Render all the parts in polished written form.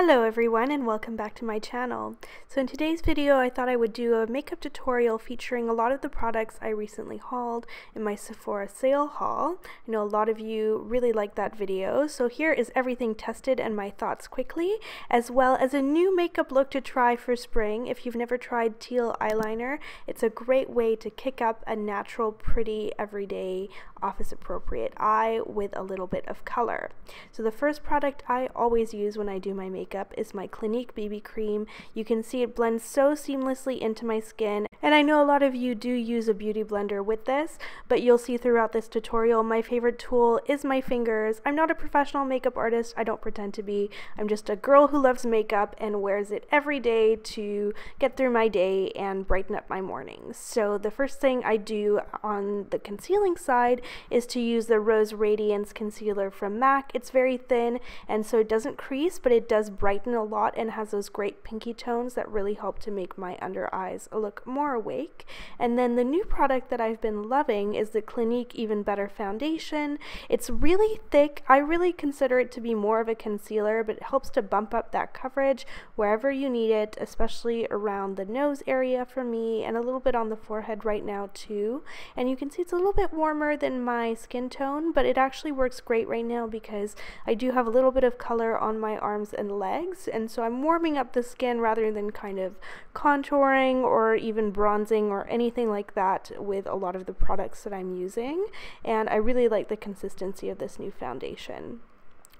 Hello everyone and welcome back to my channel. So in today's video I thought I would do a makeup tutorial featuring a lot of the products I recently hauled in my Sephora sale haul. I know a lot of you really liked that video, so here is everything tested and my thoughts quickly, as well as a new makeup look to try for spring. If you've never tried teal eyeliner, it's a great way to kick up a natural, pretty, everyday, office appropriate eye with a little bit of color. So the first product I always use when I do my makeup is my Clinique BB cream. You can see it blends so seamlessly into my skin, and I know a lot of you do use a beauty blender with this, but you'll see throughout this tutorial my favorite tool is my fingers. I'm not a professional makeup artist, I don't pretend to be. I'm just a girl who loves makeup and wears it every day to get through my day and brighten up my mornings. So the first thing I do on the concealing side is to use the Rose Radiance concealer from MAC. It's very thin and so it doesn't crease, but it does brighten a lot and has those great pinky tones that really help to make my under eyes look more awake. And then the new product that I've been loving is the Clinique Even Better Foundation. It's really thick. I really consider it to be more of a concealer, but it helps to bump up that coverage wherever you need it, especially around the nose area for me and a little bit on the forehead right now too. And you can see it's a little bit warmer than my skin tone, but it actually works great right now because I do have a little bit of color on my arms and legs, and so I'm warming up the skin rather than kind of contouring or even bronzing or anything like that with a lot of the products that I'm using, and I really like the consistency of this new foundation.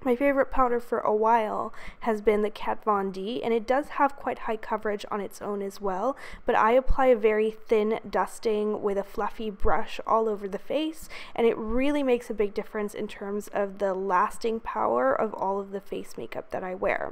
My favorite powder for a while has been the Kat Von D, and it does have quite high coverage on its own as well, but I apply a very thin dusting with a fluffy brush all over the face, and it really makes a big difference in terms of the lasting power of all of the face makeup that I wear.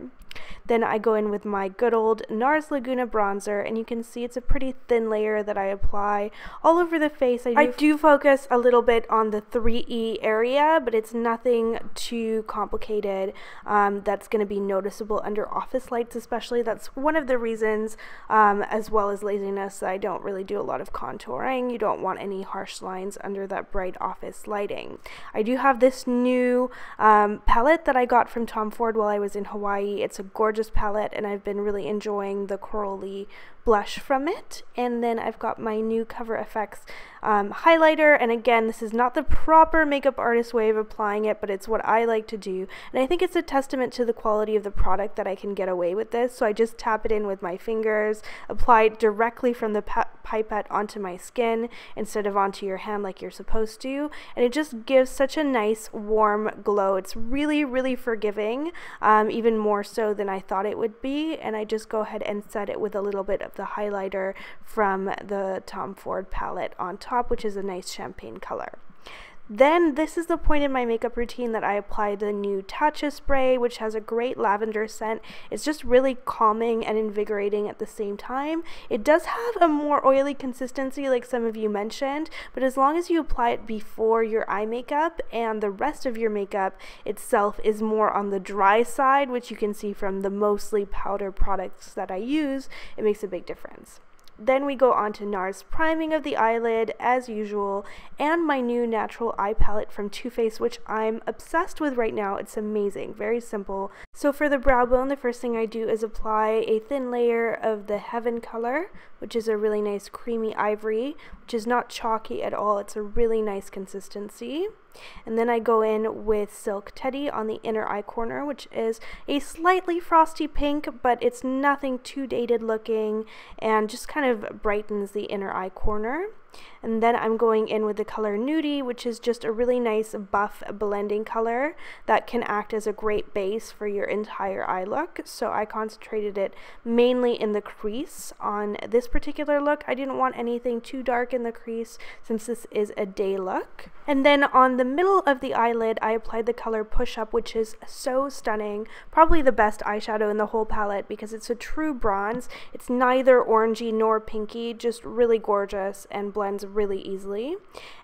Then I go in with my good old NARS Laguna bronzer, and you can see it's a pretty thin layer that I apply all over the face. I do focus a little bit on the 3E area, but it's nothing too complicated that's going to be noticeable under office lights especially. That's one of the reasons, as well as laziness, that I don't really do a lot of contouring. You don't want any harsh lines under that bright office lighting. I do have this new palette that I got from Tom Ford while I was in Hawaii. It's a gorgeous palette and I've been really enjoying the corally blush from it. And then I've got my new Cover FX highlighter, and again, this is not the proper makeup artist way of applying it, but it's what I like to do, and I think it's a testament to the quality of the product that I can get away with this. So I just tap it in with my fingers, apply it directly from the pipette onto my skin instead of onto your hand like you're supposed to, and it just gives such a nice warm glow. It's really forgiving, even more so than I thought it would be, and I just go ahead and set it with a little bit of the highlighter from the Tom Ford palette on top, which is a nice champagne color. Then this is the point in my makeup routine that I apply the new Tatcha spray, which has a great lavender scent. It's just really calming and invigorating at the same time. It does have a more oily consistency like some of you mentioned, but as long as you apply it before your eye makeup and the rest of your makeup itself is more on the dry side, which you can see from the mostly powder products that I use, it makes a big difference. Then we go on to NARS priming of the eyelid as usual, and my new natural eye palette from Too Faced, which I'm obsessed with right now. It's amazing, very simple. So for the brow bone, the first thing I do is apply a thin layer of the Heaven color, which is a really nice creamy ivory, which is not chalky at all. It's a really nice consistency. And then I go in with Silk Teddy on the inner eye corner, which is a slightly frosty pink, but it's nothing too dated looking and just kind of brightens the inner eye corner. And then I'm going in with the color Nudie, which is just a really nice buff blending color that can act as a great base for your entire eye look. So I concentrated it mainly in the crease on this particular look. I didn't want anything too dark in the crease since this is a day look. And then on the middle of the eyelid, I applied the color Push Up, which is so stunning. Probably the best eyeshadow in the whole palette because it's a true bronze. It's neither orangey nor pinky, just really gorgeous and blends really easily.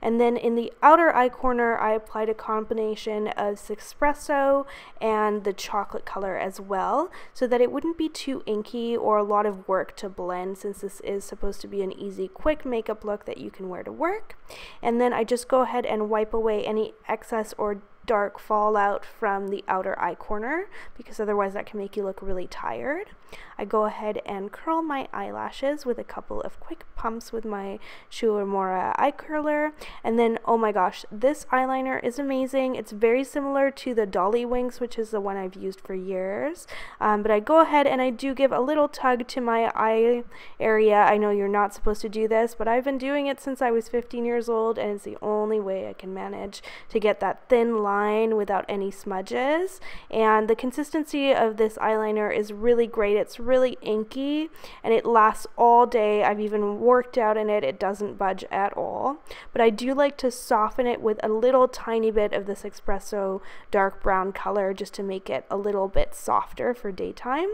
And then in the outer eye corner, I applied a combination of Espresso and the chocolate color as well, so that it wouldn't be too inky or a lot of work to blend, since this is supposed to be an easy, quick makeup look that you can wear to work. And then I just go ahead and wipe away any excess or dark fallout from the outer eye corner, because otherwise that can make you look really tired. I go ahead and curl my eyelashes with a couple of quick pumps with my Shuimura eye curler, and then oh my gosh, this eyeliner is amazing. It's very similar to the Dolly Wings, which is the one I've used for years, but I go ahead and I do give a little tug to my eye area. I know you're not supposed to do this, but I've been doing it since I was 15 years old, and it's the only way I can manage to get that thin line without any smudges. And the consistency of this eyeliner is really great. It's really inky and it lasts all day. I've even worked out in it. It doesn't budge at all. But I do like to soften it with a little tiny bit of this espresso dark brown color just to make it a little bit softer for daytime.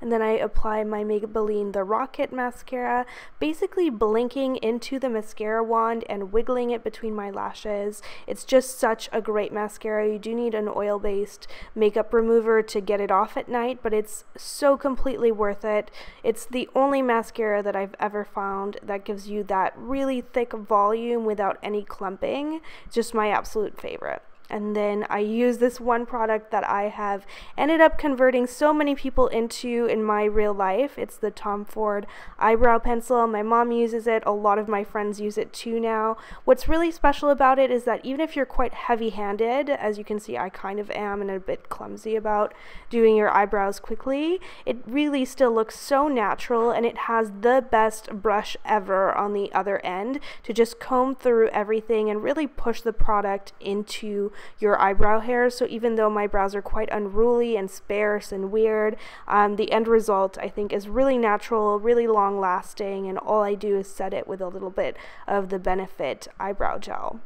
And then I apply my Maybelline The Rocket mascara, basically blinking into the mascara wand and wiggling it between my lashes. It's just such a great mascara. You do need an oil-based makeup remover to get it off at night, but it's so completely worth it. It's the only mascara that I've ever found that gives you that really thick volume without any clumping. It's just my absolute favorite. And then I use this one product that I have ended up converting so many people into in my real life. It's the Tom Ford eyebrow pencil. My mom uses it. A lot of my friends use it too now. What's really special about it is that even if you're quite heavy-handed, as you can see I kind of am and a bit clumsy about doing your eyebrows quickly, it really still looks so natural, and it has the best brush ever on the other end to just comb through everything and really push the product into your eyebrow hairs. So even though my brows are quite unruly and sparse and weird, the end result I think is really natural, really long lasting, and all I do is set it with a little bit of the Benefit eyebrow gel.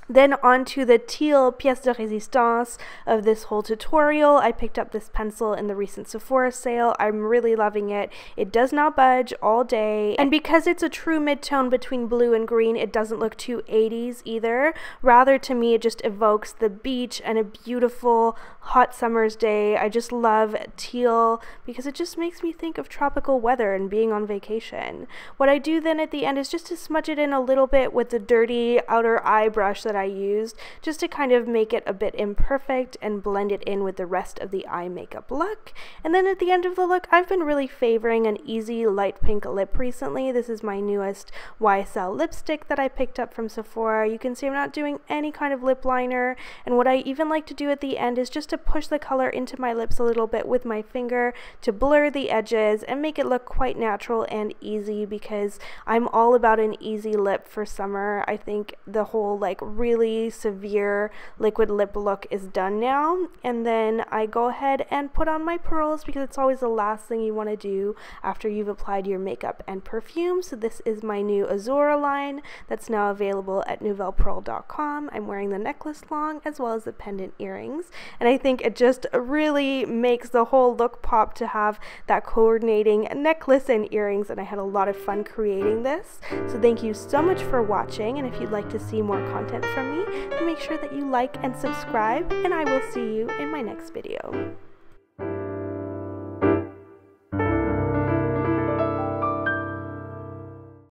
Then onto the teal pièce de résistance of this whole tutorial. I picked up this pencil in the recent Sephora sale. I'm really loving it. It does not budge all day, and because it's a true mid-tone between blue and green, it doesn't look too 80s either. Rather, to me, it just evokes the beach and a beautiful hot summer's day. I just love teal because it just makes me think of tropical weather and being on vacation. What I do then at the end is just to smudge it in a little bit with the dirty outer eye brush that I used, just to kind of make it a bit imperfect and blend it in with the rest of the eye makeup look. And then at the end of the look, I've been really favoring an easy light pink lip recently. This is my newest YSL lipstick that I picked up from Sephora. You can see I'm not doing any kind of lip liner, and what I even like to do at the end is just to push the color into my lips a little bit with my finger to blur the edges and make it look quite natural and easy, because I'm all about an easy lip for summer. I think the whole like really severe liquid lip look is done now, and then I go ahead and put on my pearls because it's always the last thing you want to do after you've applied your makeup and perfume. So this is my new Azure line that's now available at nouvellepearl.com. I'm wearing the necklace long as well as the pendant earrings, and I think it just really makes the whole look pop to have that coordinating necklace and earrings, and I had a lot of fun creating this. So thank you so much for watching, and if you'd like to see more content from me, make sure that you like and subscribe, and I will see you in my next video.